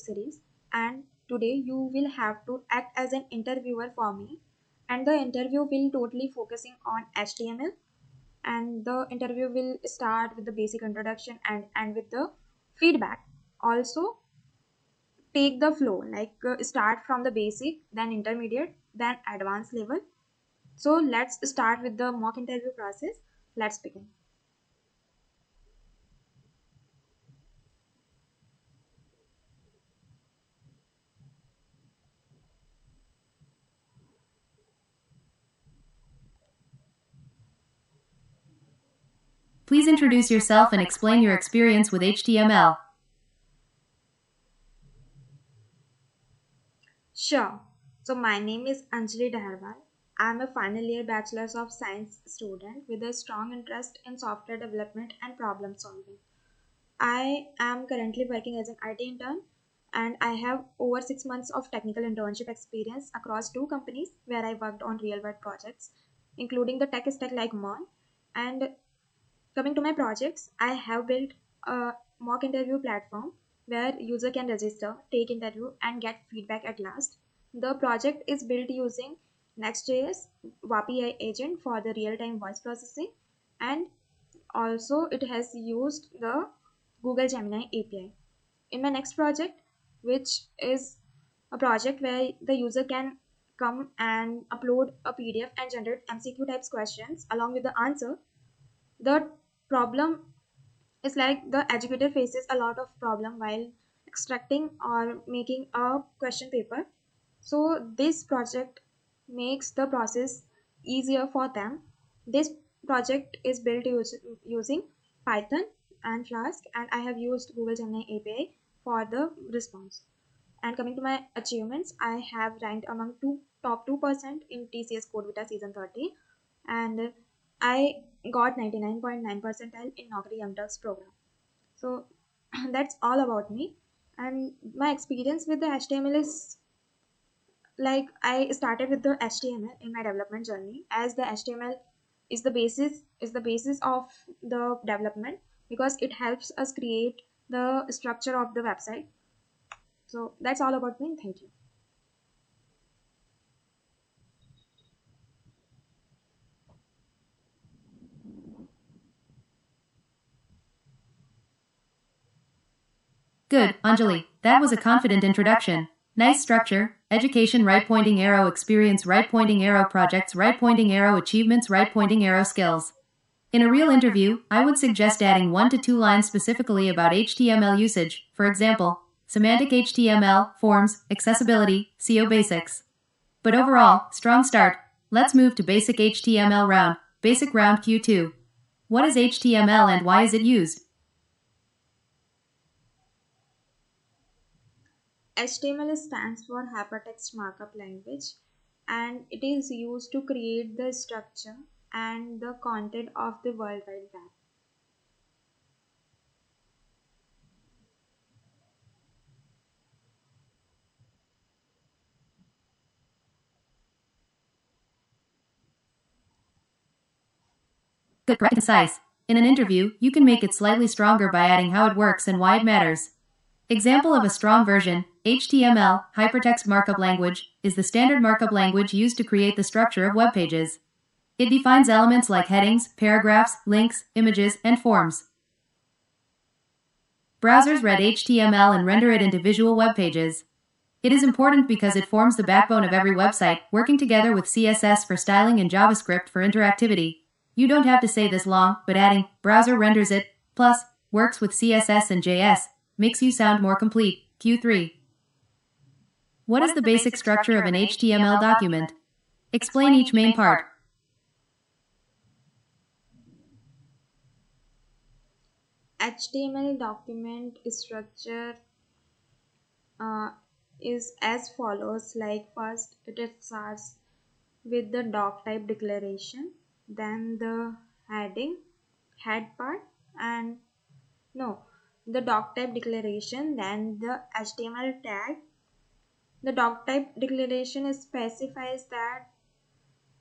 series, and today you will have to act as an interviewer for me, and the interview will totally focusing on HTML, and the interview will start with the basic introduction and end with the feedback. Also take the flow like start from the basic, then intermediate, then advanced level. So let's start with the mock interview process. Let's begin. Please introduce yourself and explain your experience with HTML. Sure. So my name is Anjali Daharwal. I'm a final year Bachelor's of Science student with a strong interest in software development and problem solving. I am currently working as an IT intern, and I have over 6 months of technical internship experience across two companies where I worked on real world projects, including the tech stack like MERN. And coming to my projects, I have built a mock interview platform where user can register, take interview, and get feedback at last. The project is built using Next.js WAPI agent for the real-time voice processing, and also it has used the Google Gemini API. In my next project, which is a project where the user can come and upload a PDF and generate MCQ types questions along with the answer. The problem is like the educator faces a lot of problem while extracting or making a question paper. So this project makes the process easier for them. This project is built using Python and Flask, and I have used Google Gemini API for the response. And coming to my achievements, I have ranked among top 2% in TCS Code Vita Season 30, and I got 99.9 percentile in Naukri Young Turks program. So that's all about me. And my experience with the HTML is like I started with the HTML in my development journey, as the HTML is the basis of the development because it helps us create the structure of the website. So that's all about me. Thank you. Good, Anjali. That was a confident introduction. Nice structure. Education, right pointing arrow, experience, right pointing arrow, projects, right pointing arrow, achievements, right pointing arrow, skills. In a real interview, I would suggest adding 1 to 2 lines specifically about HTML usage, for example, Semantic HTML, forms, accessibility, SEO basics. But overall, strong start. Let's move to basic HTML round, basic round Q2. What is HTML and why is it used? HTML stands for Hypertext Markup Language, and it is used to create the structure and the content of the World Wide Web. Good, correct, concise. In an interview, you can make it slightly stronger by adding how it works and why it matters. Example of a strong version, HTML, Hypertext Markup Language, is the standard markup language used to create the structure of web pages. It defines elements like headings, paragraphs, links, images, and forms. Browsers read HTML and render it into visual web pages. It is important because it forms the backbone of every website, working together with CSS for styling and JavaScript for interactivity. You don't have to say this long, but adding browser renders it, plus works with CSS and JS, makes you sound more complete. Q3. What is the basic structure of an HTML document? Explain each main part. HTML document structure uh, is as follows. Like first, it starts with the doc type declaration, then the heading, head part, and no, the doc type declaration, then the HTML tag. The doc type declaration specifies that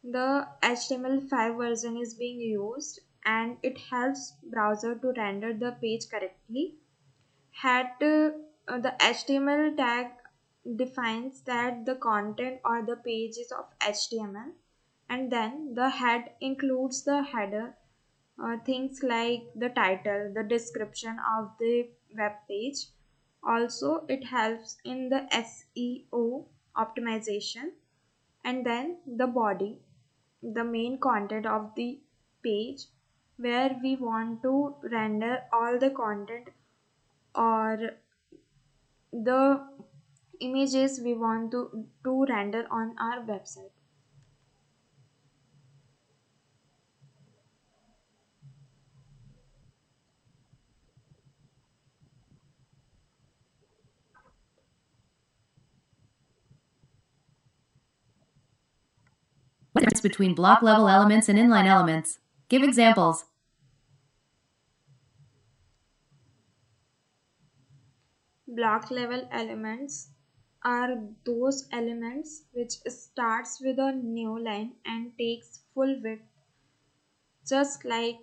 the HTML5 version is being used, and it helps browser to render the page correctly. Head the HTML tag defines that the content or the page is of HTML, and then the head includes the header, things like the title, the description of the web page. Also, it helps in the SEO optimization, and then the body, the main content of the page, where we want to render all the content or the images we want to render on our website. What is the difference between block level elements and inline elements? Give examples. Block level elements are those elements which starts with a new line and takes full width, just like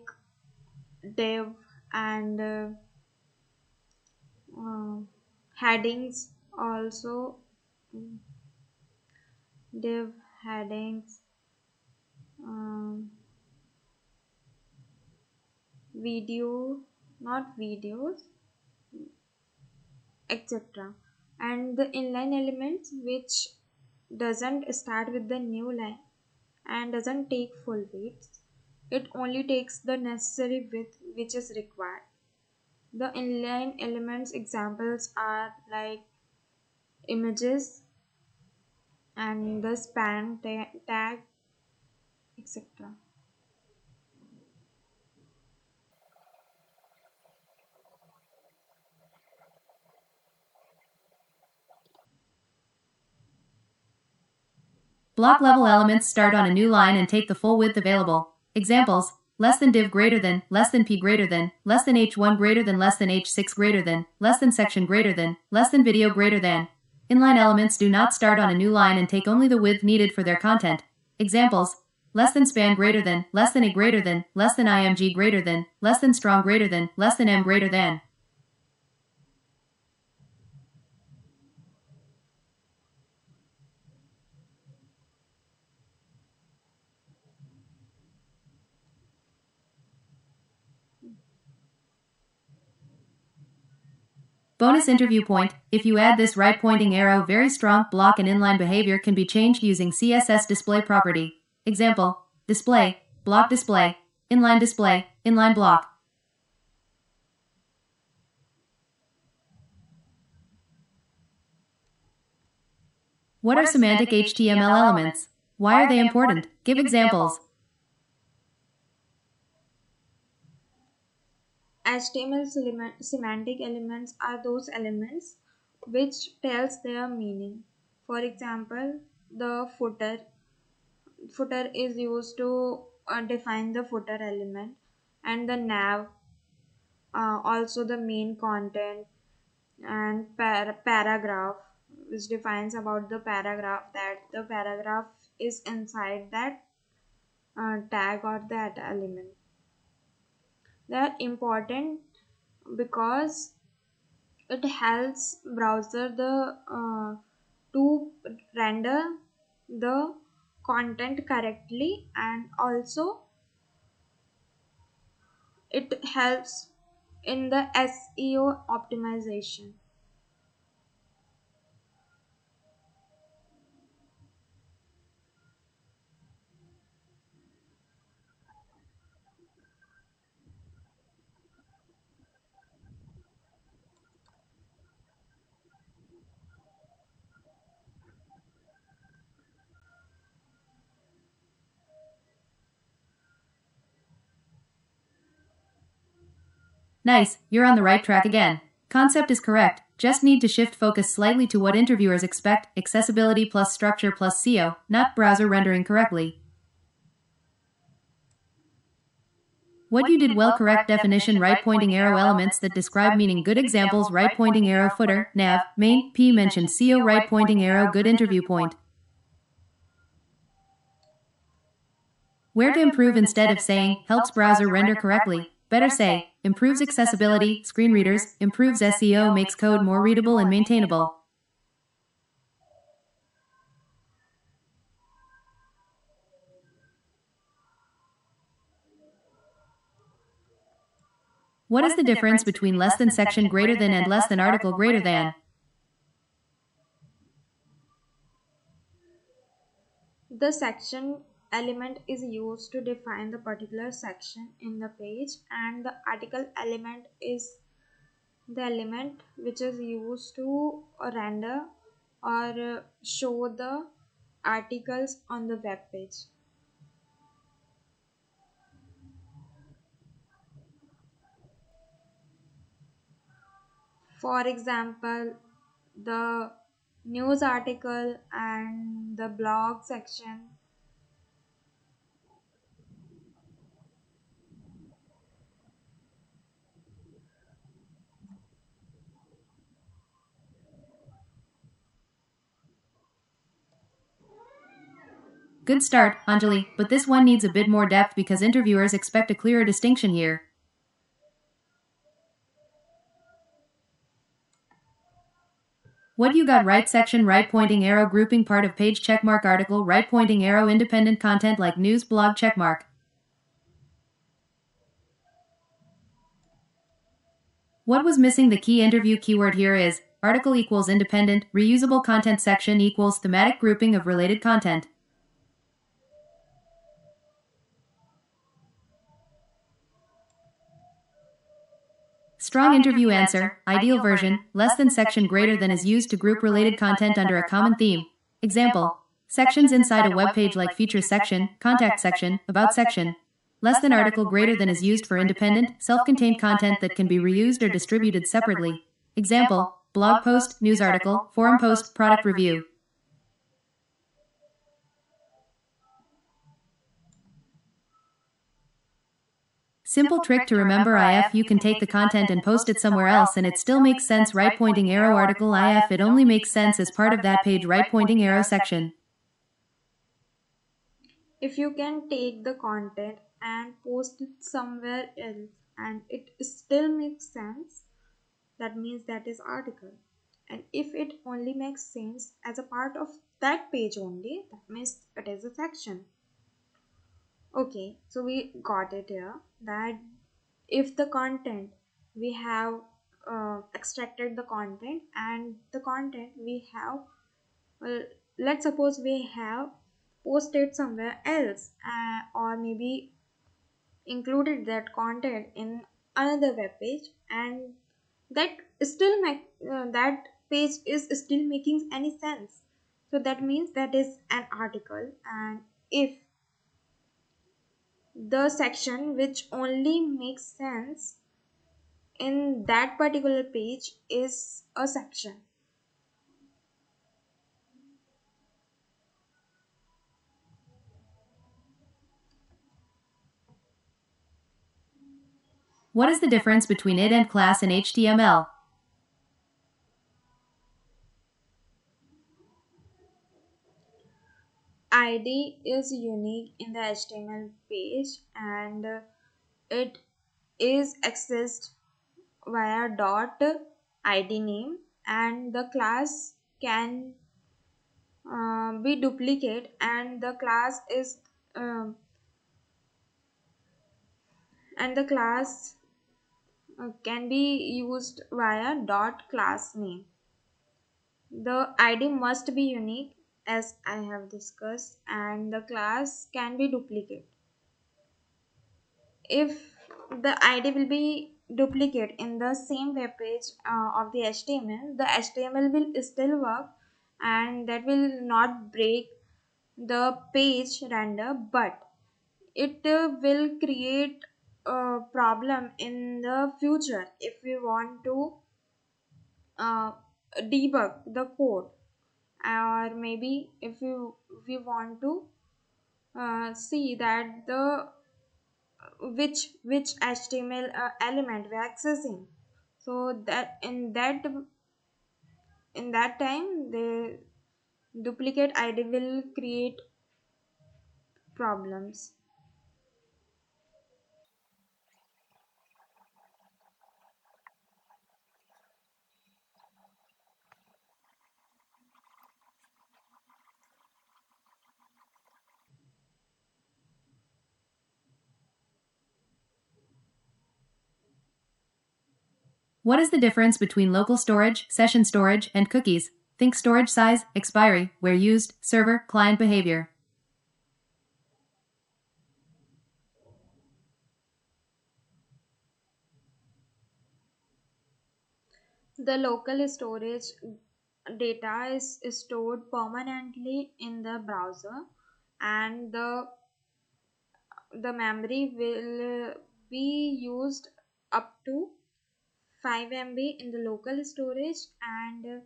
div and uh, headings. Also, mm, div headings, um, video, not videos, etc. And the inline elements which doesn't start with the new line and doesn't take full weights. It only takes the necessary width which is required. The inline elements examples are like images and the span tag, etc. Block level elements start on a new line and take the full width available. Examples: less than div greater than, less than p greater than, less than h1 greater than, less than h6 greater than, less than section greater than, less than video greater than. Inline elements do not start on a new line and take only the width needed for their content. Examples: less than span greater than, less than a greater than, less than img greater than, less than strong greater than, less than m greater than. Bonus interview point: if you add this right pointing arrow, very strong block and inline behavior can be changed using CSS display property. Example: display, block display, inline block. What are semantic HTML elements? Why are they important? Give examples. HTML semantic elements are those elements which tells their meaning. For example, the footer is used to define the footer element, and the nav, also the main content, and paragraph, which defines about the paragraph, that the paragraph is inside that tag or that element. They are important because it helps browser the to render the content correctly, and also it helps in the SEO optimization. Nice, you're on the right track again. Concept is correct, just need to shift focus slightly to what interviewers expect: accessibility plus structure plus SEO, not browser rendering correctly. What you did well. Correct definition: right pointing arrow elements that describe meaning. Good examples: right pointing arrow footer, nav, main, p mentioned, SEO, right pointing arrow. Good interview point. Where to improve: instead of saying helps browser render correctly, Better say, improves accessibility, screen readers, improves SEO, makes code more readable and maintainable. What is the difference between less than section greater than and less than article greater than? The section element is used to define the particular section in the page, and the article element is the element which is used to render or show the articles on the web page. For example, the news article and the blog section. Good start, Anjali, but this one needs a bit more depth because interviewers expect a clearer distinction here. What you got right section right pointing arrow grouping part of page checkmark article right pointing arrow independent content like news blog checkmark. What was missing? The key interview keyword here is article equals independent, reusable content section equals thematic grouping of related content. Strong interview answer, ideal version, less than section greater than is used to group related content under a common theme. Example, sections inside a web page like features section, contact section, about section. Less than article greater than is used for independent, self-contained content that can be reused or distributed separately. Example, blog post, news article, forum post, product review. Simple trick to remember if you can take the content and post it somewhere else and it still makes sense right pointing arrow article if it only makes sense as part of that page right pointing arrow section. If you can take the content and post it somewhere else and it still makes sense, that means that is article. And if it only makes sense as a part of that page only, that means it is a section. Okay, so we got it here that if the content we have extracted the content and the content we have, well, let's suppose we have posted somewhere else or maybe included that content in another web page, and that still make that page is still making any sense, so that means that is an article. And if the section which only makes sense in that particular page is a section. What is the difference between it and class in HTML? ID is unique in the HTML page, and it is accessed via dot id name, and the class can be duplicate, and the class is and the class can be used via dot class name. The id must be unique as I have discussed, and the class can be duplicate. If the id will be duplicate in the same web page of the HTML, the HTML will still work and that will not break the page render, but it will create a problem in the future if we want to uh, debug the code, or maybe if we want to see that the which HTML element we're accessing. So that in that time the duplicate ID will create problems. What is the difference between local storage, session storage, and cookies? Think storage size, expiry, where used, server, client behavior. The local storage data is stored permanently in the browser, and the memory will be used up to 5 MB in the local storage, and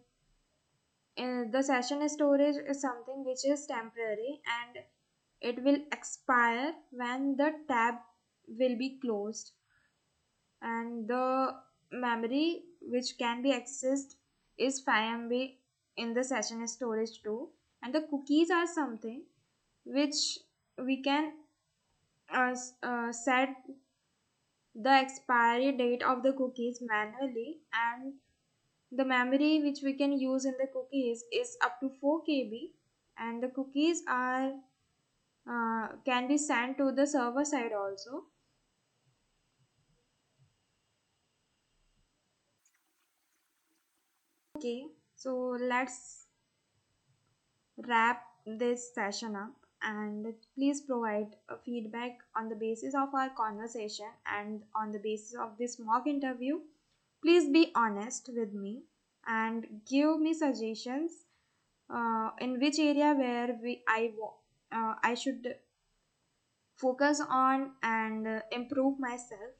the session storage is something which is temporary and it will expire when the tab will be closed, and the memory which can be accessed is 5 MB in the session storage too. And the cookies are something which we can set the expiry date of the cookies manually, and the memory which we can use in the cookies is up to 4 KB, and the cookies are can be sent to the server side also. Okay, so let's wrap this session up, and please provide a feedback on the basis of our conversation and on the basis of this mock interview. Please be honest with me and give me suggestions in which area where I should focus on and improve myself.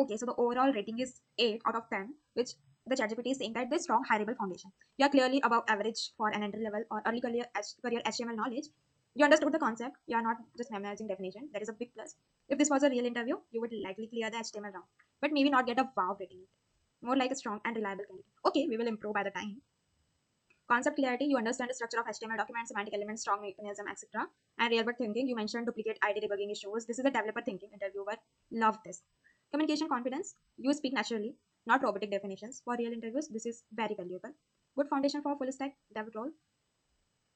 Okay, so the overall rating is 8 out of 10, which the ChatGPT is saying that this strong hireable foundation. You are clearly above average for an entry level or early career HTML knowledge. You understood the concept. You are not just memorizing definition. That is a big plus. If this was a real interview, you would likely clear the HTML round, but maybe not get a wow rating. More like a strong and reliable candidate. Okay, we will improve by the time. Concept clarity, you understand the structure of HTML documents, semantic elements, strong mechanism, etc. And real world thinking, you mentioned duplicate ID debugging issues. This is a developer thinking. Interviewer love this. Communication confidence, you speak naturally, not robotic definitions. For real interviews, this is very valuable. Good foundation for full stack dev role.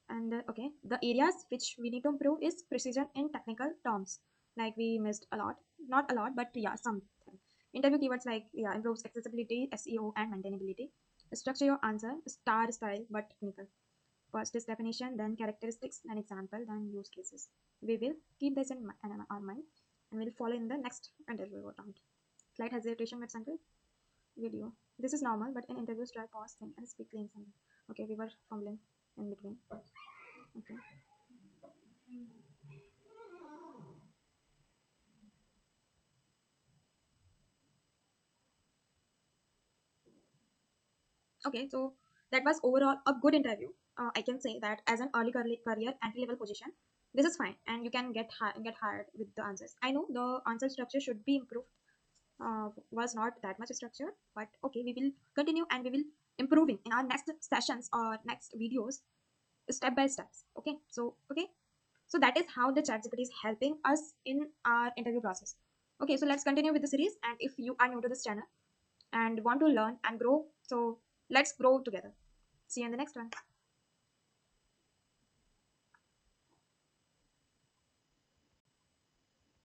And okay, the areas which we need to improve is precision in technical terms. Like we missed a lot, not a lot, but yeah, something. Interview keywords like yeah, improves accessibility, SEO, and maintainability. Structure your answer, star style but technical. First is definition, then characteristics, then example, then use cases. We will keep this in our mind and we'll follow in the next interview round. Slight hesitation with central video. This is normal, but in interviews, try pause, think, and speak clean sentence. Okay, we were fumbling in between. Okay. Okay, so that was overall a good interview. I can say that as an early career entry level position, this is fine, and you can get hired with the answers. I know the answer structure should be improved. Was not that much structured, but okay, we will continue and we will improving in our next sessions or next videos step by steps. Okay, so that is how the ChatGPT is helping us in our interview process. Okay, so let's continue with the series. And if you are new to this channel and want to learn and grow, so let's grow together. See you in the next one.